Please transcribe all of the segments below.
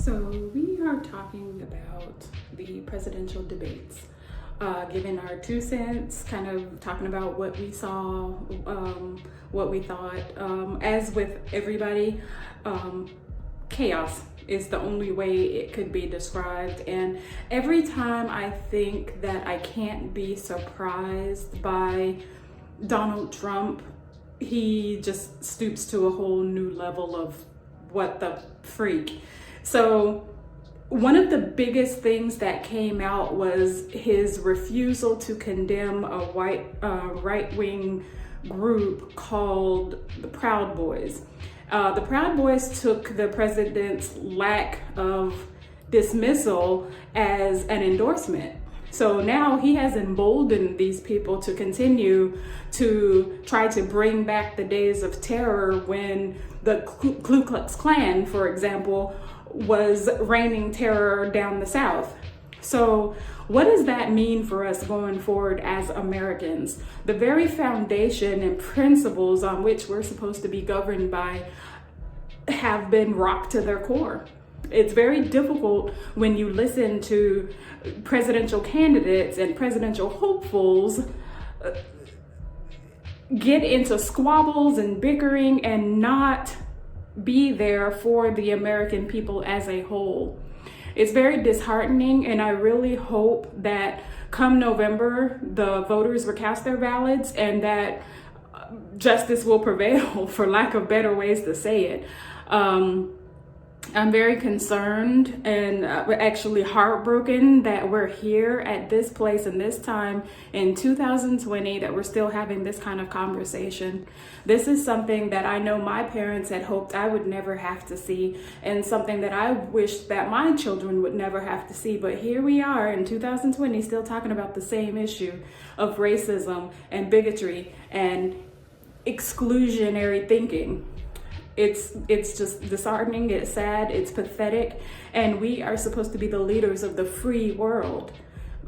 So we are talking about the presidential debates, giving our 2 cents, kind of talking about what we saw, what we thought. As with everybody, chaos is the only way it could be described. And every time I think that I can't be surprised by Donald Trump, he just stoops to a whole new level of what the freak. So one of the biggest things that came out was his refusal to condemn a right-wing group called the Proud Boys. The Proud Boys took the president's lack of dismissal as an endorsement. So now he has emboldened these people to continue to try to bring back the days of terror when the Ku Klux Klan, for example, was reigning terror down the South. So what does that mean for us going forward as Americans? The very foundation and principles on which we're supposed to be governed by have been rocked to their core. It's very difficult when you listen to presidential candidates and presidential hopefuls get into squabbles and bickering and not be there for the American people as a whole. It's very disheartening, and I really hope that come November, the voters will cast their ballots and that justice will prevail, for lack of better ways to say it. I'm very concerned and actually heartbroken that we're here at this place and this time in 2020 that we're still having this kind of conversation. This is something that I know my parents had hoped I would never have to see, and something that I wish that my children would never have to see. But here we are in 2020 still talking about the same issue of racism and bigotry and exclusionary thinking. It's just disheartening, it's sad, it's pathetic, and we are supposed to be the leaders of the free world.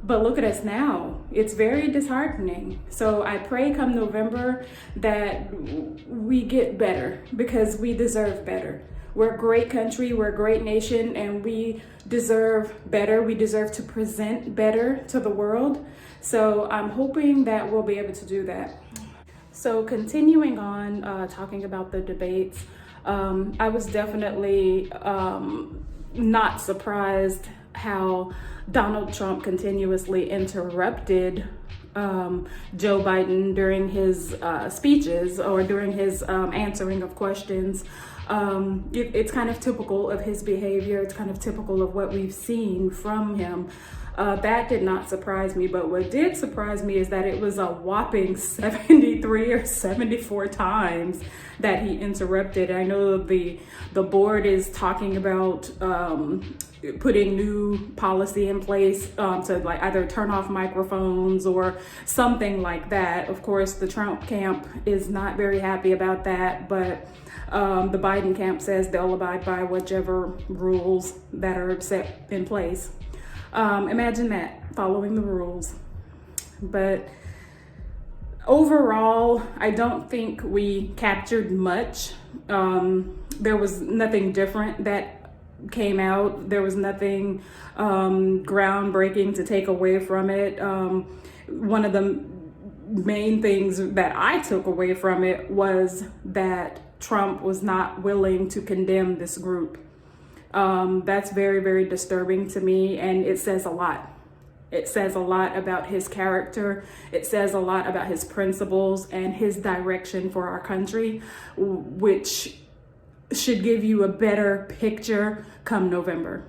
But look at us now. It's very disheartening. So I pray come November that we get better, because we deserve better. We're a great country, we're a great nation, and we deserve better. We deserve to present better to the world. So I'm hoping that we'll be able to do that. So continuing on, talking about the debates, I was definitely not surprised how Donald Trump continuously interrupted Joe Biden during his speeches or during his answering of questions. It's kind of typical of his behavior. It's kind of typical of what we've seen from him. That did not surprise me, but what did surprise me is that it was a whopping 73 or 74 times that he interrupted. I know the board is talking about putting new policy in place to like either turn off microphones or something like that. Of course, the Trump camp is not very happy about that, but the Biden camp says they'll abide by whichever rules that are set in place. Imagine that, following the rules. But overall, I don't think we captured much. There was nothing different that came out. There was nothing groundbreaking to take away from it. One of the main things that I took away from it was that Trump was not willing to condemn this group. That's very, very disturbing to me, and it says a lot. It says a lot about his character. It says a lot about his principles and his direction for our country, which should give you a better picture come November.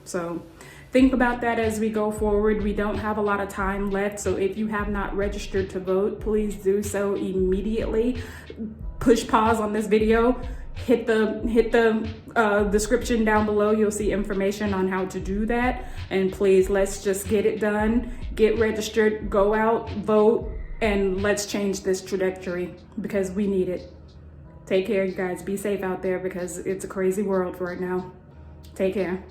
So think about that as we go forward. We don't have a lot of time left, so if you have not registered to vote, please do so immediately. Push pause on this video. Hit the description down below. You'll see information on how to do that. And please, let's just get it done. Get registered, go out, vote, and let's change this trajectory because we need it. Take care, you guys. Be safe out there because it's a crazy world right now. Take care.